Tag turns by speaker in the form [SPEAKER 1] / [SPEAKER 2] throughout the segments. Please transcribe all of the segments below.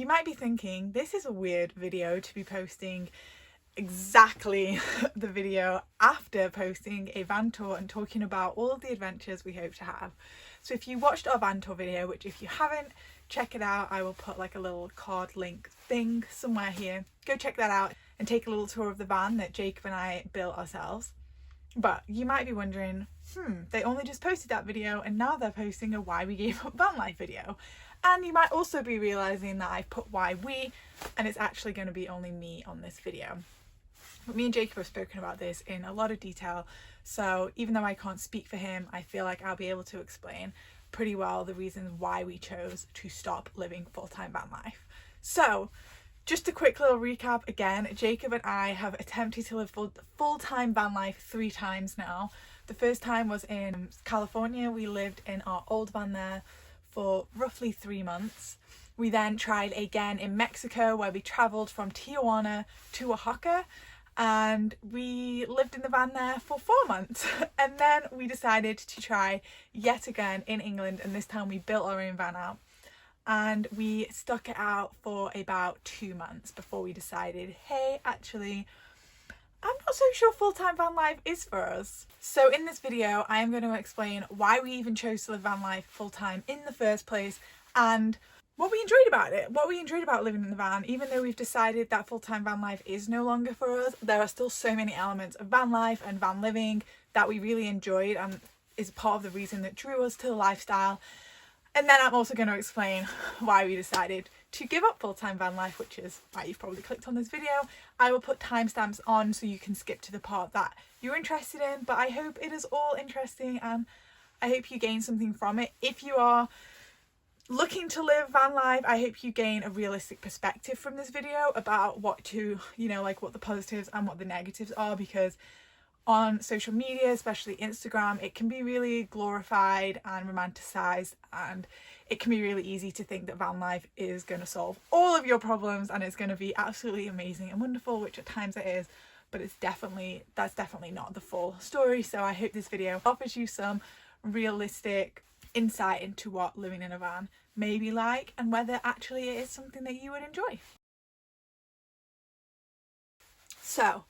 [SPEAKER 1] you might be thinking, this is a weird video to be posting exactly the video after posting a van tour and talking about all of the adventures we hope to have. So if you watched our van tour video, which if you haven't, check it out. I will put like a little card link thing somewhere here. Go check that out and take a little tour of the van that Jacob and I built ourselves. But you might be wondering, they only just posted that video and now they're posting a why we gave up van life video. And you might also be realizing that I've put why we, and it's actually going to be only me on this video. But me and Jacob have spoken about this in a lot of detail, so even though I can't speak for him, I feel like I'll be able to explain pretty well the reasons why we chose to stop living full-time van life. So just a quick little recap again, Jacob and I have attempted to live full-time van life 3 times now. The first time was in California. We lived in our old van there for roughly 3 months. We then tried again in Mexico, where we traveled from Tijuana to Oaxaca, and we lived in the van there for 4 months. And then we decided to try yet again in England, and this time we built our own van out. And we stuck it out for about 2 months before we decided, hey, actually, I'm not so sure full-time van life is for us. So in this video, I am going to explain why we even chose to live van life full-time in the first place and what we enjoyed about it, what we enjoyed about living in the van. Even though we've decided that full-time van life is no longer for us, there are still so many elements of van life and van living that we really enjoyed and is part of the reason that drew us to the lifestyle. And then I'm also going to explain why we decided to give up full-time van life, which is why you've probably clicked on this video. I will put timestamps on so you can skip to the part that you're interested in, but I hope it is all interesting and I hope you gain something from it. If you are looking to live van life, I hope you gain a realistic perspective from this video about what to, like what the positives and what the negatives are, because on social media, especially Instagram, it can be really glorified and romanticized, and it can be really easy to think that van life is going to solve all of your problems and it's going to be absolutely amazing and wonderful, which at times it is, but that's definitely not the full story. So I hope this video offers you some realistic insight into what living in a van may be like and whether actually it is something that you would enjoy. So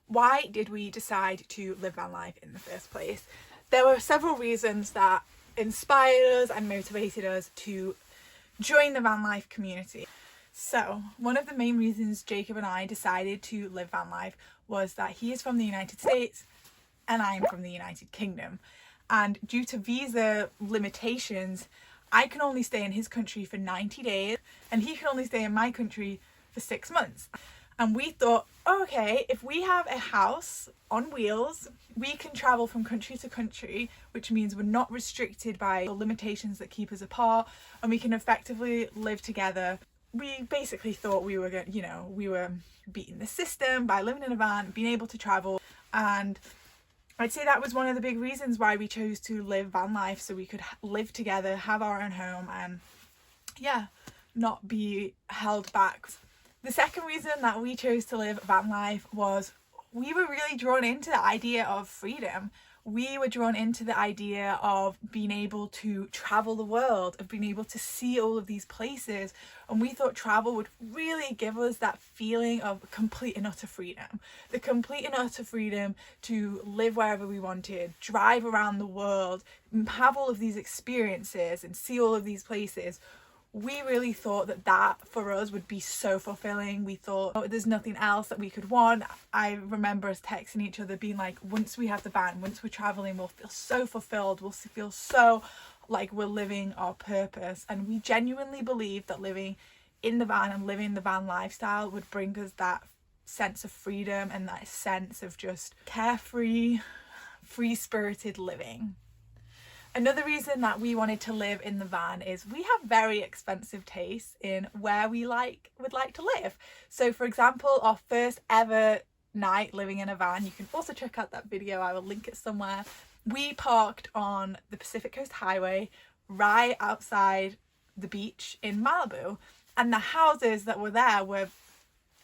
[SPEAKER 1] why did we decide to live van life in the first place? There were several reasons that inspired us and motivated us to join the van life community. So one of the main reasons Jacob and I decided to live van life was that he is from the United States and I'm from the United Kingdom. And due to visa limitations, I can only stay in his country for 90 days and he can only stay in my country for 6 months. And we thought, okay, if we have a house on wheels, we can travel from country to country, which means we're not restricted by the limitations that keep us apart, and we can effectively live together. We basically thought we were beating the system by living in a van, being able to travel, and I'd say that was one of the big reasons why we chose to live van life, so we could live together, have our own home, and not be held back. The second reason that we chose to live van life was we were really drawn into the idea of freedom. We were drawn into the idea of being able to travel the world, of being able to see all of these places, and we thought travel would really give us that feeling of complete and utter freedom. The complete and utter freedom to live wherever we wanted, drive around the world, have all of these experiences and see all of these places. We really thought that for us would be so fulfilling. We thought, oh, there's nothing else that we could want. I remember us texting each other being like, once we have the van, once we're traveling, we'll feel so fulfilled, we'll feel so like we're living our purpose. And we genuinely believed that living in the van and living the van lifestyle would bring us that sense of freedom and that sense of just carefree, free-spirited living. Another reason that we wanted to live in the van is we have very expensive tastes in where we would like to live. So for example, our first ever night living in a van, you can also check out that video, I will link it somewhere. We parked on the Pacific Coast Highway right outside the beach in Malibu, and the houses that were there were,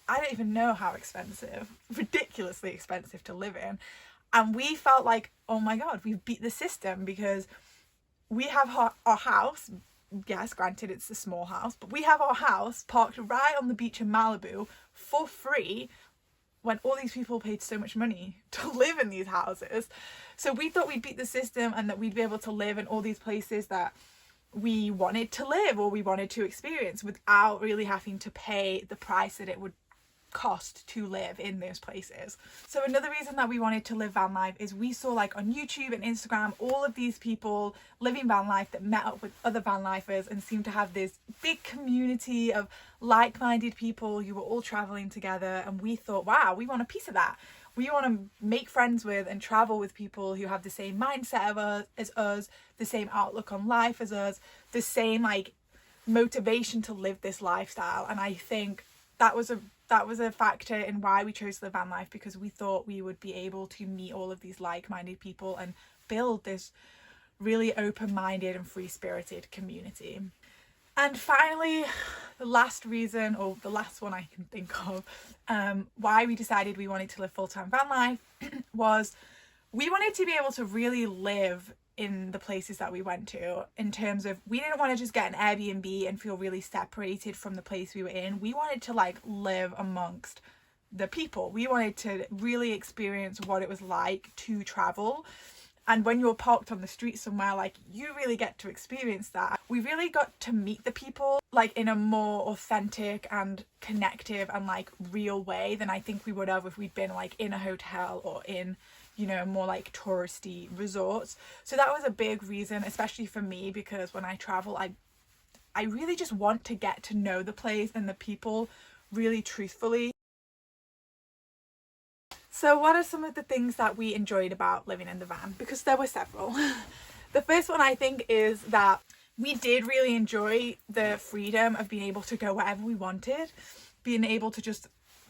[SPEAKER 1] I don't even know how expensive, ridiculously expensive to live in. And we felt like, oh my God, we've beat the system, because we have our house yes, granted it's a small house, but we have our house parked right on the beach in Malibu for free when all these people paid so much money to live in these houses. So we thought we'd beat the system and that we'd be able to live in all these places that we wanted to live or we wanted to experience without really having to pay the price that it would cost to live in those places. So another reason that we wanted to live van life is we saw like on YouTube and Instagram all of these people living van life that met up with other van lifers and seemed to have this big community of like-minded people who were all traveling together, and we thought, wow, we want a piece of that. We want to make friends with and travel with people who have the same mindset as us, the same outlook on life as us, the same like motivation to live this lifestyle. And I think that was a factor in why we chose the van life, because we thought we would be able to meet all of these like-minded people and build this really open-minded and free-spirited community. And finally, the last reason, or the last one I can think of, why we decided we wanted to live full-time van life was we wanted to be able to really live in the places that we went to, in terms of we didn't want to just get an Airbnb and feel really separated from the place we were in. We wanted to like live amongst the people. We wanted to really experience what it was like to travel. And when you're parked on the street somewhere, like you really get to experience that. We really got to meet the people like in a more authentic and connective and like real way than I think we would have if we'd been like in a hotel or in, you know, more like touristy resorts. So that was a big reason, especially for me, because when I travel, I really just want to get to know the place and the people really truthfully. So what are some of the things that we enjoyed about living in the van? Because there were several. The first one I think is that we did really enjoy the freedom of being able to go wherever we wanted, being able to just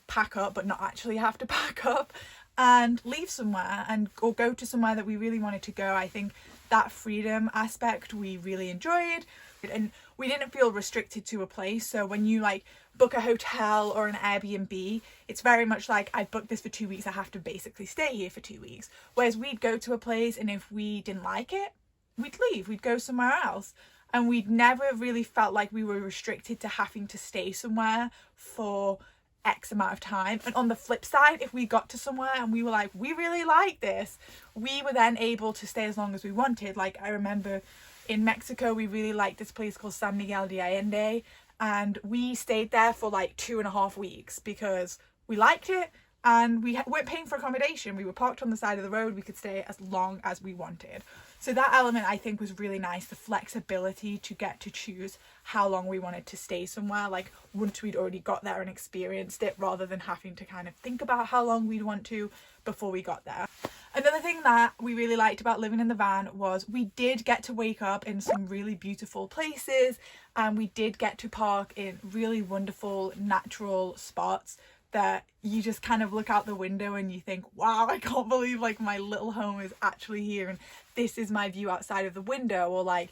[SPEAKER 1] pack up but not actually have to pack up and leave somewhere or go to somewhere that we really wanted to go. I think that freedom aspect we really enjoyed, and we didn't feel restricted to a place. So when you like book a hotel or an Airbnb, it's very much like, I booked this for 2 weeks, I have to basically stay here for 2 weeks. Whereas we'd go to a place and if we didn't like it, we'd leave, we'd go somewhere else. And we'd never really felt like we were restricted to having to stay somewhere for X amount of time. And on the flip side, if we got to somewhere and we were like, we really like this, we were then able to stay as long as we wanted. Like I remember in Mexico, we really liked this place called San Miguel de Allende, and we stayed there for like 2.5 weeks because we liked it and we weren't paying for accommodation. We were parked on the side of the road. We could stay as long as we wanted. So that element I think was really nice, the flexibility to get to choose how long we wanted to stay somewhere, like once we'd already got there and experienced it, rather than having to kind of think about how long we'd want to before we got there. Another thing that we really liked about living in the van was we did get to wake up in some really beautiful places, and we did get to park in really wonderful natural spots that you just kind of look out the window and you think, wow, I can't believe like my little home is actually here and this is my view outside of the window. Or like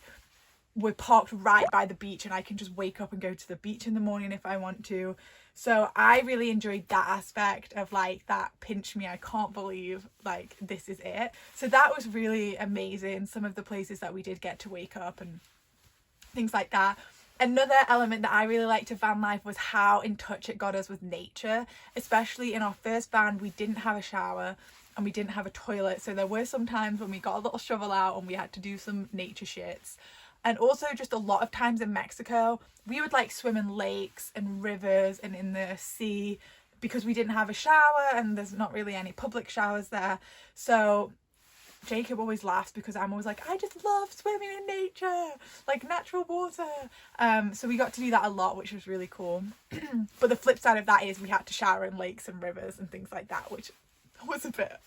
[SPEAKER 1] we're parked right by the beach and I can just wake up and go to the beach in the morning if I want to. So I really enjoyed that aspect of like that pinch me, I can't believe like this is it. So that was really amazing, some of the places that we did get to wake up and things like that. Another element that I really liked of van life was how in touch it got us with nature. Especially in our first van, we didn't have a shower and we didn't have a toilet. So there were some times when we got a little shovel out and we had to do some nature shits. And also just a lot of times in Mexico, we would like swim in lakes and rivers and in the sea because we didn't have a shower and there's not really any public showers there. So Jacob always laughs because I'm always like, I just love swimming in nature, like natural water. So we got to do that a lot, which was really cool. But the flip side of that is we had to shower in lakes and rivers and things like that, which was a bit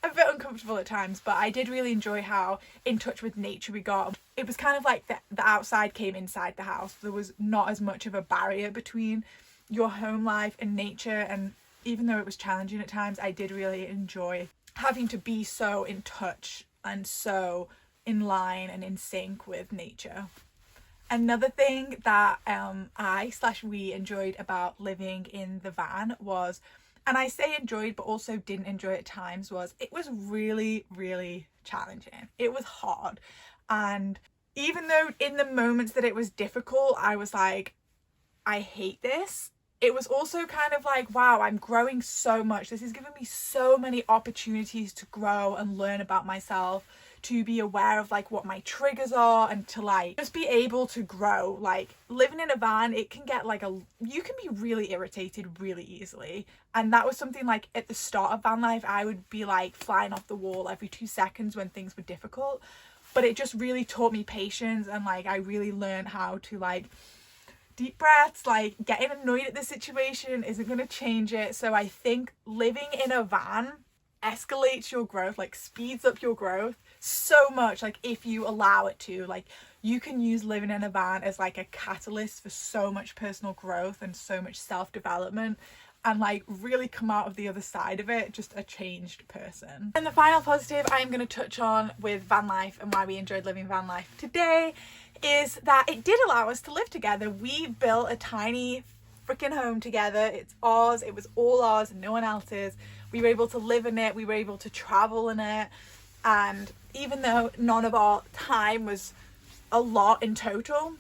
[SPEAKER 1] uncomfortable at times. But I did really enjoy how in touch with nature we got. It was kind of like the outside came inside the house. There was not as much of a barrier between your home life and nature. And even though it was challenging at times, I did really enjoy having to be so in touch and so in line and in sync with nature. Another thing that we enjoyed about living in the van was, and I say enjoyed but also didn't enjoy at times, was it was really, really challenging. It was hard. And even though in the moments that it was difficult, I was like, I hate this, it was also kind of like, wow, I'm growing so much. This is giving me so many opportunities to grow and learn about myself, to be aware of like what my triggers are, and to like just be able to grow. Like living in a van, it can get like you can be really irritated really easily. And that was something like at the start of van life, I would be like flying off the wall every 2 seconds when things were difficult. But it just really taught me patience, and like I really learned how to like deep breaths, like getting annoyed at the situation isn't going to change it. So I think living in a van escalates your growth, like speeds up your growth so much, like if you allow it to. Like you can use living in a van as like a catalyst for so much personal growth and so much self-development, and like really come out of the other side of it just a changed person. And the final positive I'm going to touch on with van life and why we enjoyed living van life today is that it did allow us to live together. We built a tiny freaking home together. It's ours. It was all ours and no one else's. We were able to live in it. We were able to travel in it. And even though none of our time was a lot in total,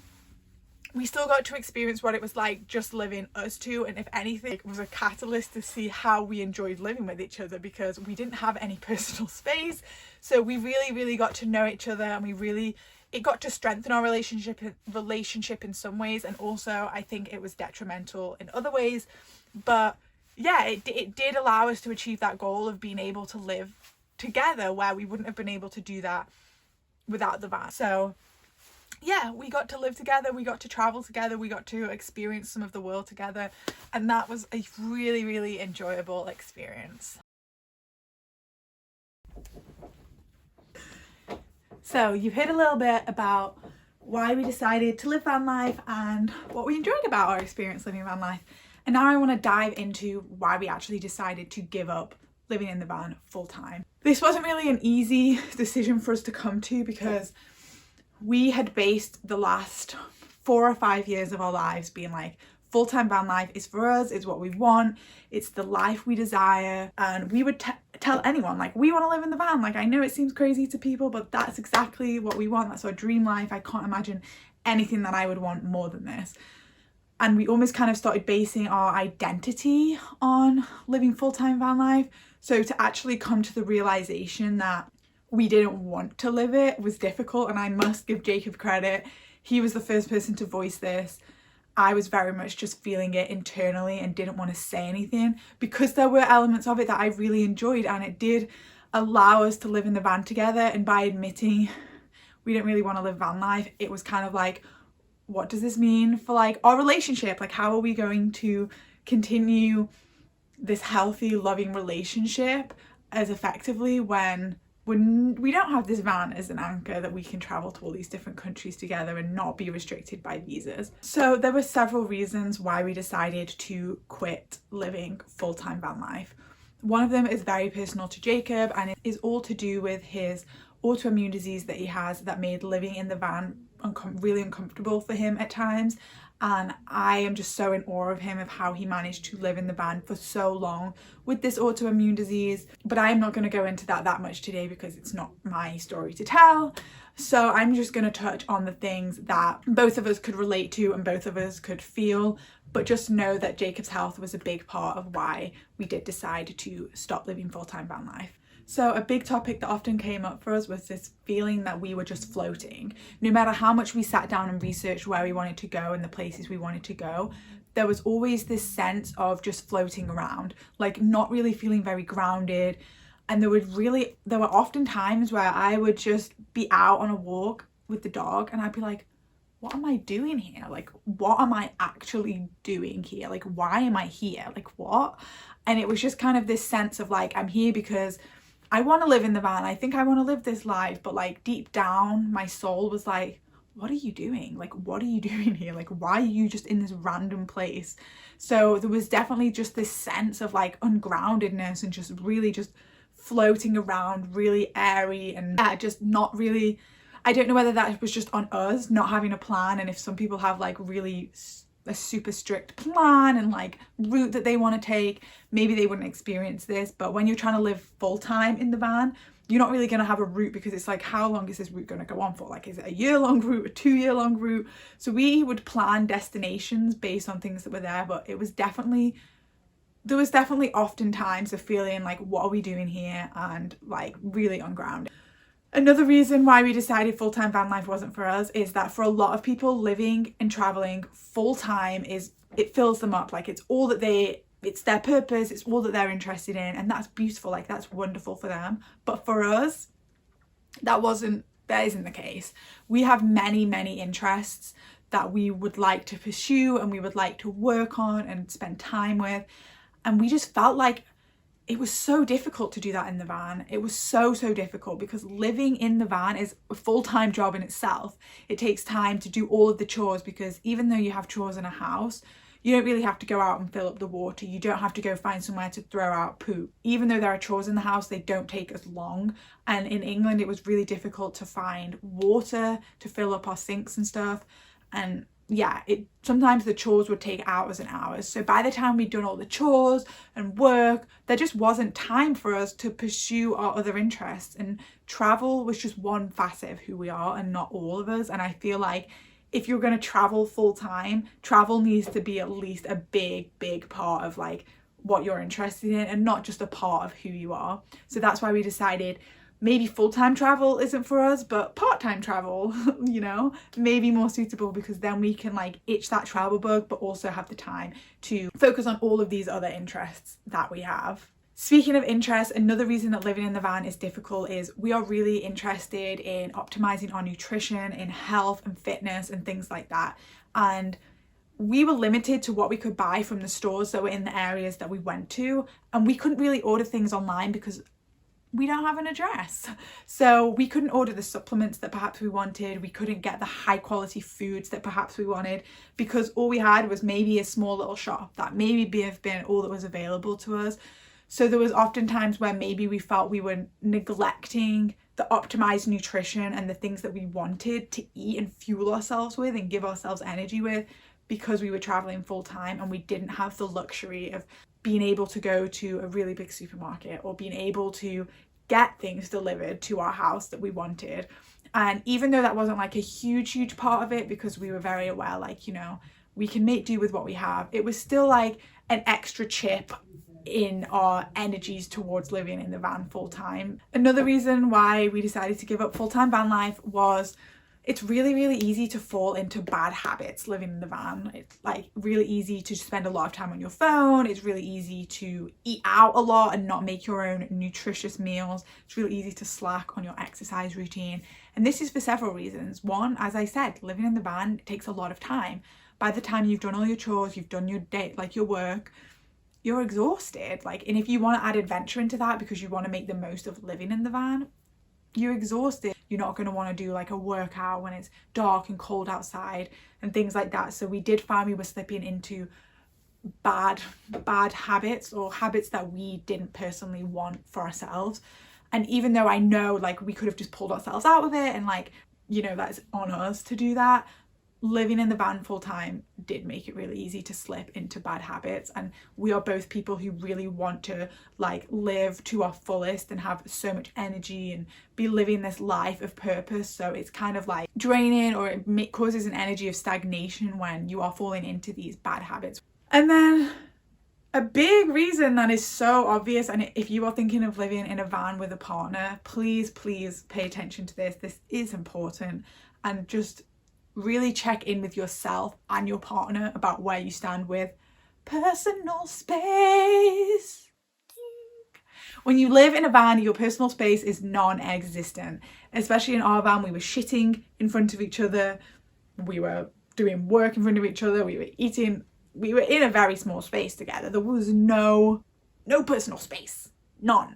[SPEAKER 1] we still got to experience what it was like just living us two. And if anything, it was a catalyst to see how we enjoyed living with each other, because we didn't have any personal space. So we really got to know each other, and it got to strengthen our relationship in some ways, and also I think it was detrimental in other ways. But yeah, it did allow us to achieve that goal of being able to live together, where we wouldn't have been able to do that without the van. So yeah, we got to live together, we got to travel together, we got to experience some of the world together, and that was a really enjoyable experience. So you've heard a little bit about why we decided to live van life and what we enjoyed about our experience living van life. And now I want to dive into why we actually decided to give up living in the van full time. This wasn't really an easy decision for us to come to, because we had based the last 4 or 5 years of our lives being like, full-time van life is for us, it's what we want, it's the life we desire. And we would tell anyone like, we want to live in the van. Like, I know it seems crazy to people, but that's exactly what we want. That's our dream life. I can't imagine anything that I would want more than this. And we almost kind of started basing our identity on living full-time van life. So to actually come to the realization that we didn't want to live it was difficult. And I must give Jacob credit. He was the first person to voice this. I was very much just feeling it internally and didn't want to say anything, because there were elements of it that I really enjoyed, and it did allow us to live in the van together. And by admitting we didn't really want to live van life, it was kind of like, what does this mean for like our relationship? Like, how are we going to continue this healthy, loving relationship as effectively when we don't have this van as an anchor that we can travel to all these different countries together and not be restricted by visas? So there were several reasons why we decided to quit living full-time van life. One of them is very personal to Jacob, and it is all to do with his autoimmune disease that he has that made living in the van really uncomfortable for him at times. And I am just so in awe of him, of how he managed to live in the van for so long with this autoimmune disease. But I am not going to go into that much today, because it's not my story to tell. So I'm just going to touch on the things that both of us could relate to and both of us could feel. But just know that Jacob's health was a big part of why we did decide to stop living full-time van life. So a big topic that often came up for us was this feeling that we were just floating. No matter how much we sat down and researched where we wanted to go and the places we wanted to go, there was always this sense of just floating around, like not really feeling very grounded. And there were often times where I would just be out on a walk with the dog and I'd be like, what am I doing here? Like, what am I actually doing here? Like, why am I here? Like, what? And it was just kind of this sense of like, I'm here because I want to live in the van. I think I want to live this life. But like deep down, my soul was like, what are you doing? Like, what are you doing here? Like, why are you just in this random place? So there was definitely just this sense of like ungroundedness and just really just floating around, really airy, and just not really, I don't know whether that was just on us not having a plan. And if some people have like really a super strict plan and like route that they want to take, maybe they wouldn't experience this. But when you're trying to live full time in the van, you're not really going to have a route, because it's like, how long is this route going to go on for? Like, is it a year-long route, a 2-year-long route? So we would plan destinations based on things that were there, but there was definitely often times of feeling like, what are we doing here? And like really ungrounded. Another reason why we decided full-time van life wasn't for us is that for a lot of people, living and traveling full-time it fills them up. Like, it's their purpose, it's all that they're interested in, and that's beautiful, like that's wonderful for them. But for us, that isn't the case. We have many interests that we would like to pursue and we would like to work on and spend time with, and we just felt like it was so difficult to do that in the van. It was so difficult, because living in the van is a full-time job in itself. It takes time to do all of the chores, because even though you have chores in a house, you don't really have to go out and fill up the water. You don't have to go find somewhere to throw out poop. Even though there are chores in the house, they don't take as long. And in England, it was really difficult to find water to fill up our sinks and stuff. And yeah, sometimes the chores would take hours and hours. So by the time we'd done all the chores and work, there just wasn't time for us to pursue our other interests. And travel was just one facet of who we are, and not all of us. And I feel like if you're going to travel full time, travel needs to be at least a big part of like what you're interested in, and not just a part of who you are. So that's why we decided maybe full-time travel isn't for us, but part-time travel, you know, maybe more suitable, because then we can like itch that travel bug, but also have the time to focus on all of these other interests that we have. Speaking of interests, another reason that living in the van is difficult is we are really interested in optimizing our nutrition, in health and fitness and things like that. And we were limited to what we could buy from the stores that were in the areas that we went to. And we couldn't really order things online because we don't have an address. So we couldn't order the supplements that perhaps we wanted. We couldn't get the high quality foods that perhaps we wanted, because all we had was maybe a small little shop. That maybe have been all that was available to us. So there was often times where maybe we felt we were neglecting the optimized nutrition and the things that we wanted to eat and fuel ourselves with and give ourselves energy with, because we were traveling full time and we didn't have the luxury of being able to go to a really big supermarket or being able to get things delivered to our house that we wanted. And even though that wasn't like a huge part of it, because we were very aware, like, you know, we can make do with what we have, it was still like an extra chip in our energies towards living in the van full time. Another reason why we decided to give up full-time van life was it's really easy to fall into bad habits living in the van. It's like really easy to spend a lot of time on your phone. It's really easy to eat out a lot and not make your own nutritious meals. It's really easy to slack on your exercise routine. And this is for several reasons. One, as I said, living in the van takes a lot of time. By the time you've done all your chores, you've done your day, like your work, you're exhausted. Like, and if you want to add adventure into that because you want to make the most of living in the van, you're exhausted. You're not going to want to do like a workout when it's dark and cold outside and things like that. So we did find we were slipping into bad habits, or habits that we didn't personally want for ourselves. And even though I know like we could have just pulled ourselves out of it and like, you know, that's on us to do that, living in the van full time did make it really easy to slip into bad habits. And we are both people who really want to like live to our fullest and have so much energy and be living this life of purpose. So it's kind of like draining, or it causes an energy of stagnation when you are falling into these bad habits. And then a big reason that is so obvious, and if you are thinking of living in a van with a partner, please pay attention to this. This is important, and just really check in with yourself and your partner about where you stand with personal space. When you live in a van, your personal space is non-existent. Especially in our van, we were shitting in front of each other, we were doing work in front of each other, we were eating, we were in a very small space together. There was no personal space, no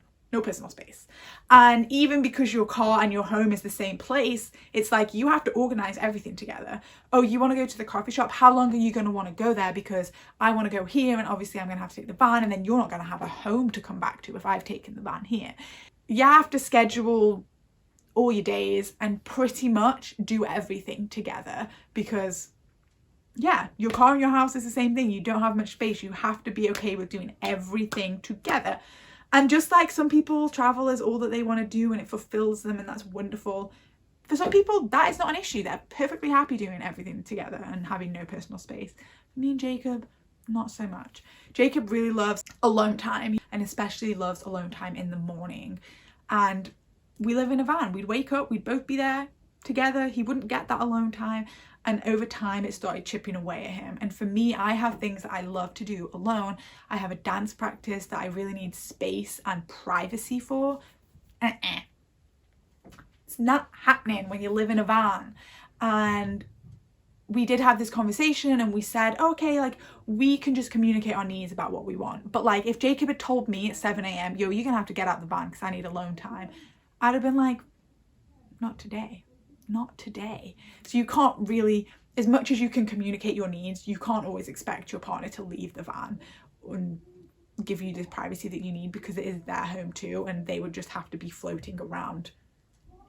[SPEAKER 1] personal space. And even because your car and your home is the same place, it's like you have to organize everything together. Oh, you want to go to the coffee shop? How long are you going to want to go there? Because I want to go here, and obviously I'm going to have to take the van, and then you're not going to have a home to come back to if I've taken the van here. You have to schedule all your days and pretty much do everything together, because yeah, your car and your house is the same thing. You don't have much space. You have to be okay with doing everything together. And just like some people, travel is all that they want to do and it fulfills them, and that's wonderful. For some people, that is not an issue. They're perfectly happy doing everything together and having no personal space. For me and Jacob, not so much. Jacob really loves alone time, and especially loves alone time in the morning. And we live in a van. We'd wake up, we'd both be there together. He wouldn't get that alone time. And over time, it started chipping away at him. And for me, I have things that I love to do alone. I have a dance practice that I really need space and privacy for. It's not happening when you live in a van. And we did have this conversation and we said, okay, like we can just communicate our needs about what we want. But like if Jacob had told me at 7 a.m, yo, you're gonna have to get out the van because I need alone time, I'd have been like, not today. Not today. So you can't really, as much as you can communicate your needs, you can't always expect your partner to leave the van and give you the privacy that you need, because it is their home too, and they would just have to be floating around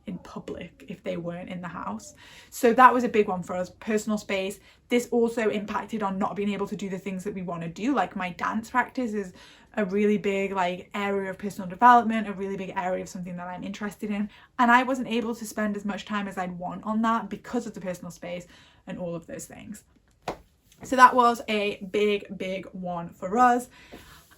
[SPEAKER 1] in public if they weren't in the house. So that was a big one for us, personal space. This also impacted on not being able to do the things that we want to do. Like my dance practice is a really big like area of personal development, a really big area of something that I'm interested in, and I wasn't able to spend as much time as I'd want on that because of the personal space and all of those things. So that was a big one for us,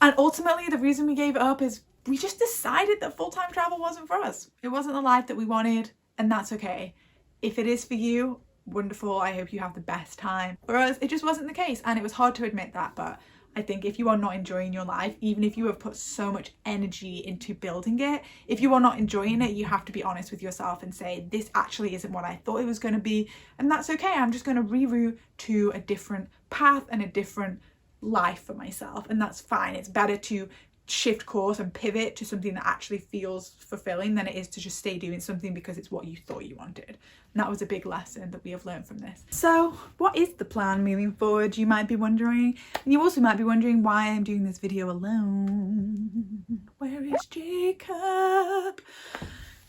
[SPEAKER 1] and ultimately the reason we gave it up is we just decided that full-time travel wasn't for us. It wasn't the life that we wanted, and that's okay. If it is for you, wonderful. I hope you have the best time. For us, it just wasn't the case, and it was hard to admit that, but I think if you are not enjoying your life, even if you have put so much energy into building it, if you are not enjoying it, you have to be honest with yourself and say, this actually isn't what I thought it was going to be, and that's okay. I'm just going to reroute to a different path and a different life for myself, and that's fine. It's better to shift course and pivot to something that actually feels fulfilling than it is to just stay doing something because it's what you thought you wanted. And that was a big lesson that we have learned from this. So what is the plan moving forward, you might be wondering, and you also might be wondering why I'm doing this video alone. Where is Jacob?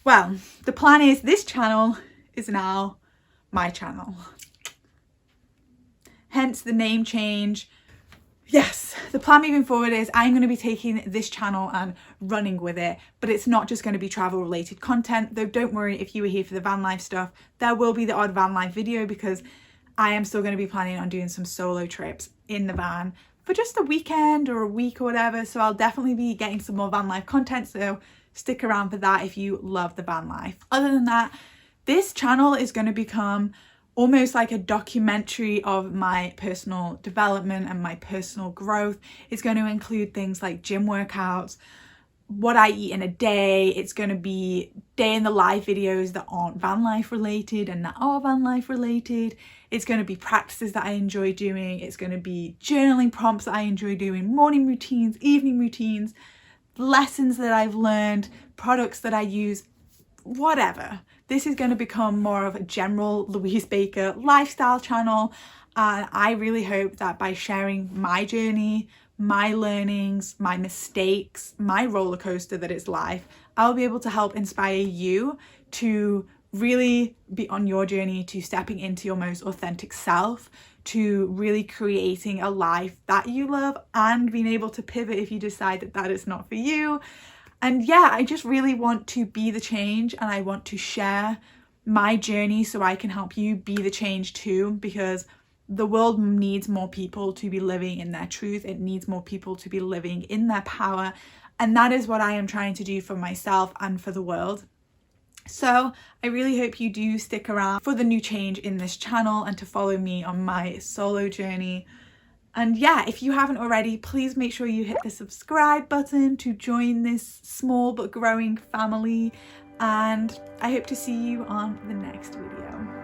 [SPEAKER 1] Well, the plan is this channel is now my channel, hence the name change. Yes, the plan moving forward is I'm going to be taking this channel and running with it, but it's not just going to be travel related content, though don't worry if you were here for the van life stuff, there will be the odd van life video because I am still going to be planning on doing some solo trips in the van for just a weekend or a week or whatever, so I'll definitely be getting some more van life content, so stick around for that if you love the van life. Other than that, this channel is going to become almost like a documentary of my personal development and my personal growth. It's going to include things like gym workouts, what I eat in a day. It's going to be day in the life videos that aren't van life related and that are van life related. It's going to be practices that I enjoy doing. It's going to be journaling prompts that I enjoy doing, morning routines, evening routines, lessons that I've learned, products that I use, whatever. This is going to become more of a general Louise Baker lifestyle channel, and I really hope that by sharing my journey, my learnings, my mistakes, my roller coaster that is life, I'll be able to help inspire you to really be on your journey to stepping into your most authentic self, to really creating a life that you love and being able to pivot if you decide that that is not for you. And yeah, I just really want to be the change, and I want to share my journey so I can help you be the change too, because the world needs more people to be living in their truth. It needs more people to be living in their power. And that is what I am trying to do for myself and for the world. So I really hope you do stick around for the new change in this channel and to follow me on my solo journey. And yeah, if you haven't already, please make sure you hit the subscribe button to join this small but growing family. And I hope to see you on the next video.